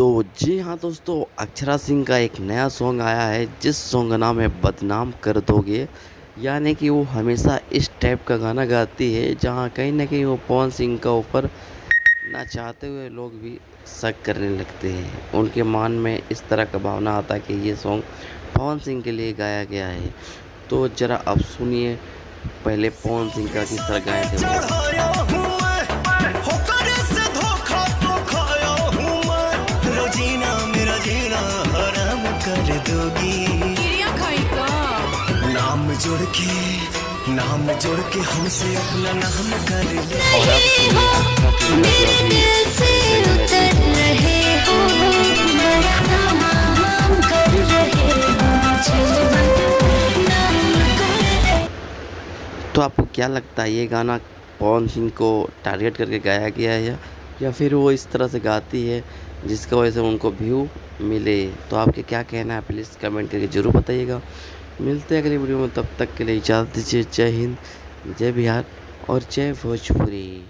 तो जी हाँ दोस्तों, अक्षरा सिंह का एक नया सॉन्ग आया है जिस सॉन्ग का नाम है बदनाम कर दोगे। यानी कि वो हमेशा इस टाइप का गाना गाती है जहाँ कहीं ना कहीं वो पवन सिंह का ऊपर ना चाहते हुए लोग भी शक करने लगते हैं। उनके मन में इस तरह का भावना आता है कि ये सॉन्ग पवन सिंह के लिए गाया गया है। तो ज़रा अब सुनिए पहले पवन सिंह का किस तरह गाए थे वो। कर दोगी नाम जोड़ के हमसे अपना नाम कर और अब सुनिए अक्षरा सिंह का जो अभी रिसेंट तो आपको क्या लगता है ये गाना पवन सिंह को टारगेट करके गाया गया है या फिर वो इस तरह से गाती है जिसकी वजह से उनको व्यू मिले? तो आपके क्या कहना है प्लीज़ कमेंट करके ज़रूर बताइएगा। मिलते हैं अगली वीडियो में, तब तक के लिए इजाज़त दीजिए। जय हिंद, जय बिहार और जय भोजपुरी।